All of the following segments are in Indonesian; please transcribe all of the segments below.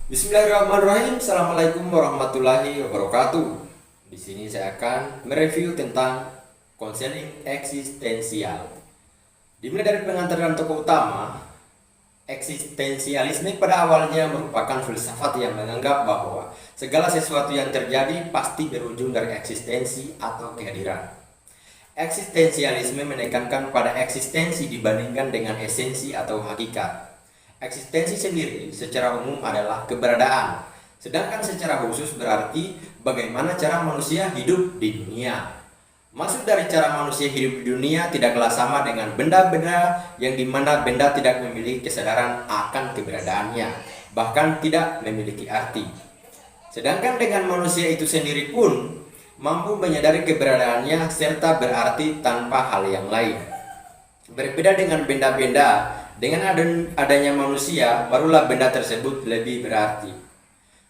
Bismillahirrahmanirrahim. Assalamualaikum warahmatullahi wabarakatuh. Di sini saya akan mereview tentang konseling eksistensial. Dimulai dari pengantar dan tokoh utama, eksistensialisme pada awalnya merupakan filsafat yang menganggap bahwa segala sesuatu yang terjadi pasti berujung dari eksistensi atau kehadiran. Eksistensialisme menekankan pada eksistensi dibandingkan dengan esensi atau hakikat. Eksistensi sendiri secara umum adalah keberadaan, sedangkan secara khusus berarti bagaimana cara manusia hidup di dunia. Maksud dari cara manusia hidup di dunia tidaklah sama dengan benda-benda yang dimana benda tidak memiliki kesadaran akan keberadaannya, bahkan tidak memiliki arti. Sedangkan dengan manusia itu sendiri pun mampu menyadari keberadaannya serta berarti tanpa hal yang lain. Berbeda dengan benda-benda, dengan adanya manusia, barulah benda tersebut lebih berarti.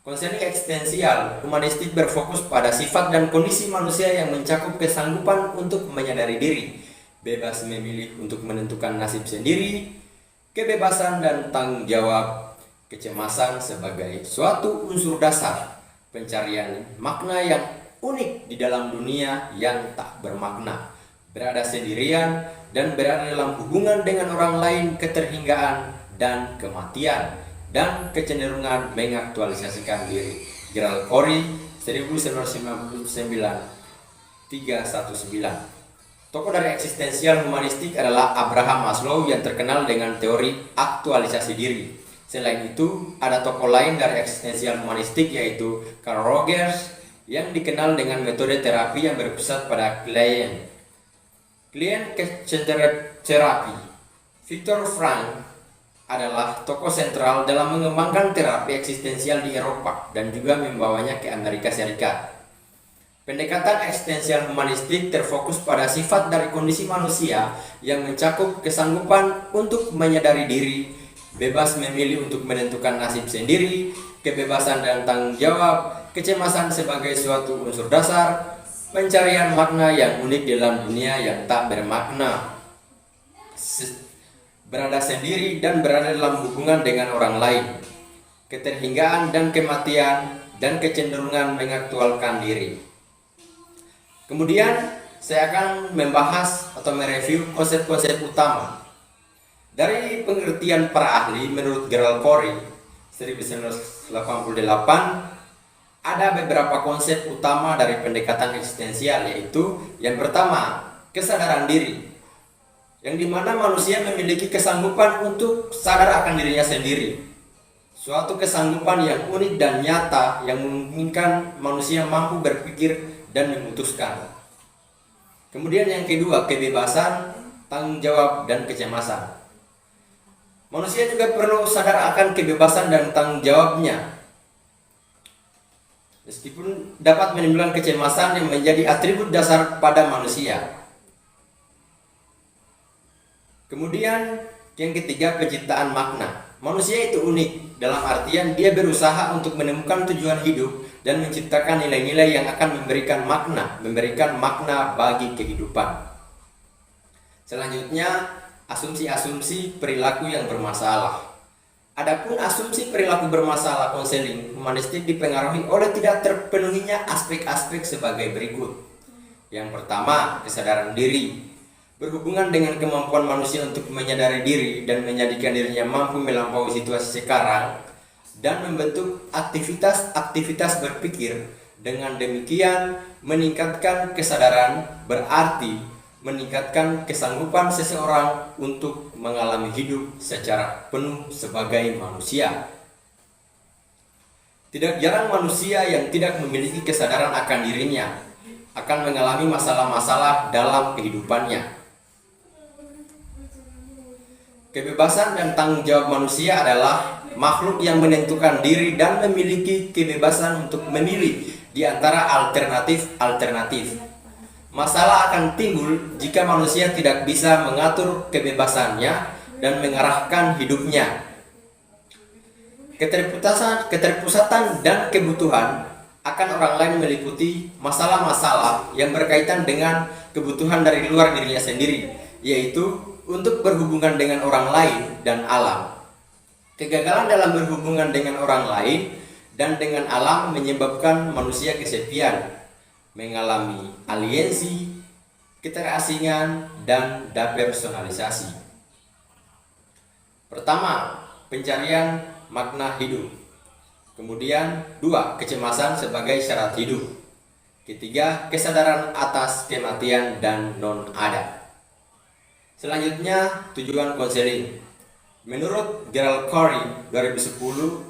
Konseling eksistensial humanistik berfokus pada sifat dan kondisi manusia yang mencakup kesanggupan untuk menyadari diri, bebas memilih untuk menentukan nasib sendiri, kebebasan dan tanggung jawab, kecemasan sebagai suatu unsur dasar, pencarian makna yang unik di dalam dunia yang tak bermakna, berada sendirian dan berada dalam hubungan dengan orang lain, keterhinggaan dan kematian, dan kecenderungan mengaktualisasikan diri. Gerald Corey, 1999, 319. Tokoh dari eksistensial humanistik adalah Abraham Maslow yang terkenal dengan teori aktualisasi diri. Selain itu, ada tokoh lain dari eksistensial humanistik yaitu Carl Rogers yang dikenal dengan metode terapi yang berpusat pada klien terapi. Viktor Frankl adalah tokoh sentral dalam mengembangkan terapi eksistensial di Eropa dan juga membawanya ke Amerika Serikat. Pendekatan eksistensial humanistik terfokus pada sifat dari kondisi manusia yang mencakup kesanggupan untuk menyadari diri, bebas memilih untuk menentukan nasib sendiri, kebebasan dan tanggung jawab, kecemasan sebagai suatu unsur dasar, pencarian makna yang unik dalam dunia yang tak bermakna, berada sendiri dan berada dalam hubungan dengan orang lain, keterhinggaan dan kematian, dan kecenderungan mengaktualkan diri. Kemudian saya akan membahas atau mereview konsep-konsep utama. Dari pengertian para ahli menurut Gerald Corey 1988, ada beberapa konsep utama dari pendekatan eksistensial, yaitu yang pertama, kesadaran diri, yang dimana manusia memiliki kesanggupan untuk sadar akan dirinya sendiri, suatu kesanggupan yang unik dan nyata yang memungkinkan manusia mampu berpikir dan memutuskan. Kemudian yang kedua, kebebasan, tanggung jawab, dan kecemasan. Manusia juga perlu sadar akan kebebasan dan tanggung jawabnya, meskipun dapat menimbulkan kecemasan yang menjadi atribut dasar pada manusia. Kemudian yang ketiga, penciptaan makna. Manusia itu unik dalam artian dia berusaha untuk menemukan tujuan hidup dan menciptakan nilai-nilai yang akan memberikan makna bagi kehidupan. Selanjutnya, asumsi-asumsi perilaku yang bermasalah. Adapun asumsi perilaku bermasalah konseling humanistik dipengaruhi oleh tidak terpenuhinya aspek-aspek sebagai berikut. Yang pertama, kesadaran diri. Berhubungan dengan kemampuan manusia untuk menyadari diri dan menjadikan dirinya mampu melampaui situasi sekarang dan membentuk aktivitas-aktivitas berpikir. Dengan demikian, meningkatkan kesadaran berarti meningkatkan kesanggupan seseorang untuk mengalami hidup secara penuh sebagai manusia. Tidak jarang manusia yang tidak memiliki kesadaran akan dirinya akan mengalami masalah-masalah dalam kehidupannya. Kebebasan dan tanggung jawab manusia adalah makhluk yang menentukan diri dan memiliki kebebasan untuk memilih di antara alternatif-alternatif. Masalah akan timbul jika manusia tidak bisa mengatur kebebasannya dan mengarahkan hidupnya. Keterpusatan dan kebutuhan akan orang lain meliputi masalah-masalah yang berkaitan dengan kebutuhan dari luar dirinya sendiri, yaitu untuk berhubungan dengan orang lain dan alam. Kegagalan dalam berhubungan dengan orang lain dan dengan alam menyebabkan manusia kesepian, mengalami aliensi, keterasingan, dan depersonalisasi. Pertama, pencarian makna hidup. Kemudian, 2, kecemasan sebagai syarat hidup. Ketiga, kesadaran atas kematian dan non-ada. Selanjutnya, tujuan konseling. Menurut Gerald Corey 2010,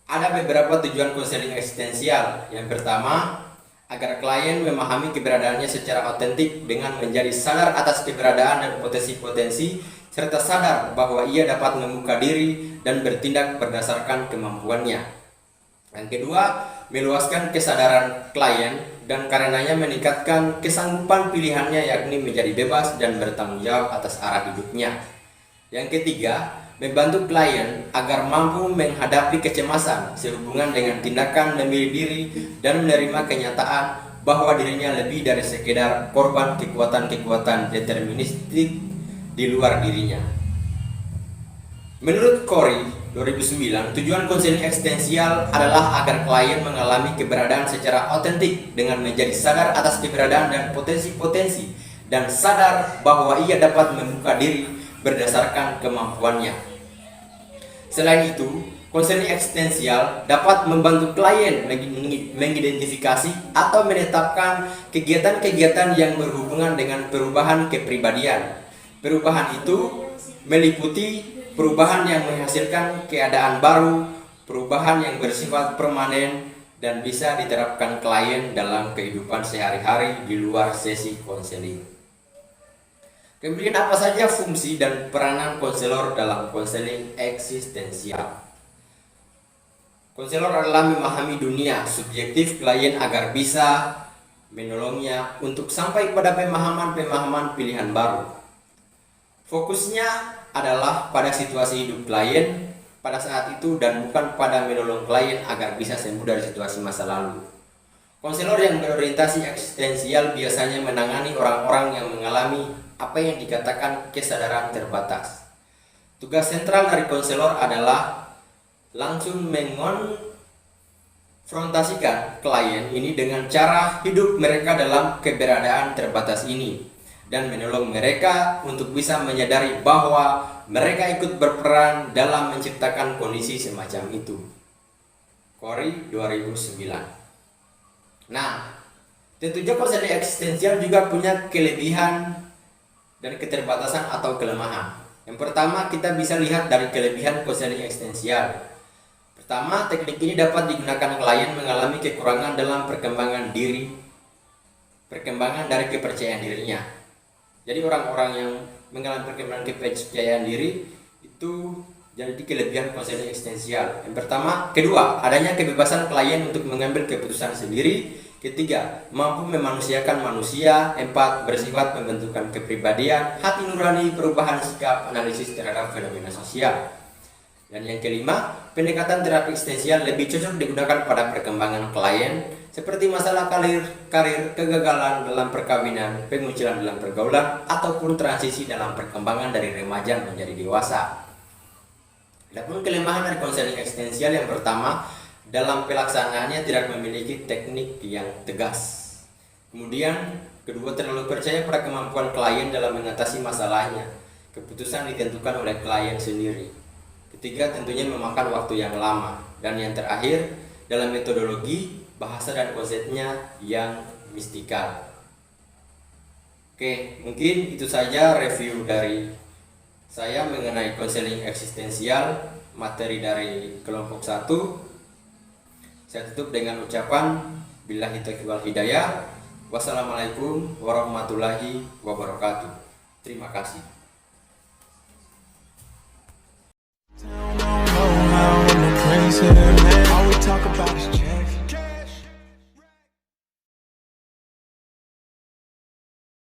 ada beberapa tujuan konseling eksistensial. Yang pertama, agar klien memahami keberadaannya secara otentik dengan menjadi sadar atas keberadaan dan potensi-potensi, serta sadar bahwa ia dapat membuka diri dan bertindak berdasarkan kemampuannya. Yang kedua, meluaskan kesadaran klien dan karenanya meningkatkan kesanggupan pilihannya, yakni menjadi bebas dan bertanggung jawab atas arah hidupnya. Yang ketiga, membantu klien agar mampu menghadapi kecemasan sehubungan dengan tindakan memilih diri dan menerima kenyataan bahwa dirinya lebih dari sekedar korban kekuatan-kekuatan deterministik di luar dirinya. Menurut Corey 2009, tujuan konseling eksistensial adalah agar klien mengalami keberadaan secara otentik dengan menjadi sadar atas keberadaan dan potensi-potensi dan sadar bahwa ia dapat membuka diri berdasarkan kemampuannya. Selain itu, konseling eksistensial dapat membantu klien mengidentifikasi atau menetapkan kegiatan-kegiatan yang berhubungan dengan perubahan kepribadian. Perubahan itu meliputi perubahan yang menghasilkan keadaan baru, perubahan yang bersifat permanen, dan bisa diterapkan klien dalam kehidupan sehari-hari di luar sesi konseling. Kemudian apa saja fungsi dan peranan konselor dalam konseling eksistensial? Konselor adalah memahami dunia subjektif klien agar bisa menolongnya untuk sampai pada pemahaman-pemahaman pilihan baru. Fokusnya adalah pada situasi hidup klien pada saat itu dan bukan pada menolong klien agar bisa sembuh dari situasi masa lalu. Konselor yang berorientasi eksistensial biasanya menangani orang-orang yang mengalami apa yang dikatakan kesadaran terbatas. Tugas sentral dari konselor adalah langsung mengonfrontasikan klien ini dengan cara hidup mereka dalam keberadaan terbatas ini dan menolong mereka untuk bisa menyadari bahwa mereka ikut berperan dalam menciptakan kondisi semacam itu. Corey 2009. Nah, tentunya konseling eksistensial juga punya kelebihan dan keterbatasan atau kelemahan. Yang pertama, kita bisa lihat dari kelebihan konseling eksistensial. Pertama, teknik ini dapat digunakan klien mengalami kekurangan dalam perkembangan dari kepercayaan dirinya. Jadi orang-orang yang mengalami perkembangan kepercayaan diri itu jadi kelebihan konseling eksistensial. Yang pertama, kedua, adanya kebebasan klien untuk mengambil keputusan sendiri. Ketiga, mampu memanusiakan manusia. Empat, bersifat pembentukan kepribadian, hati nurani, perubahan sikap, analisis terhadap fenomena sosial. Dan yang kelima, pendekatan terapi eksistensial lebih cocok digunakan pada perkembangan klien seperti masalah karir, kegagalan dalam perkawinan, pengucilan dalam pergaulan, ataupun transisi dalam perkembangan dari remaja menjadi dewasa. Adapun kelemahan dari konseling eksistensial yang pertama, dalam pelaksanaannya tidak memiliki teknik yang tegas. Kemudian, kedua, terlalu percaya pada kemampuan klien dalam mengatasi masalahnya. Keputusan ditentukan oleh klien sendiri. Ketiga, tentunya memakan waktu yang lama. Dan yang terakhir, dalam metodologi, bahasa dan konsepnya yang mistikal. Oke, mungkin itu saja review dari saya mengenai konseling eksistensial, materi dari kelompok 1. Saya tutup dengan ucapan billahi taufiq wal hidayah. Wassalamualaikum warahmatullahi wabarakatuh. Terima kasih.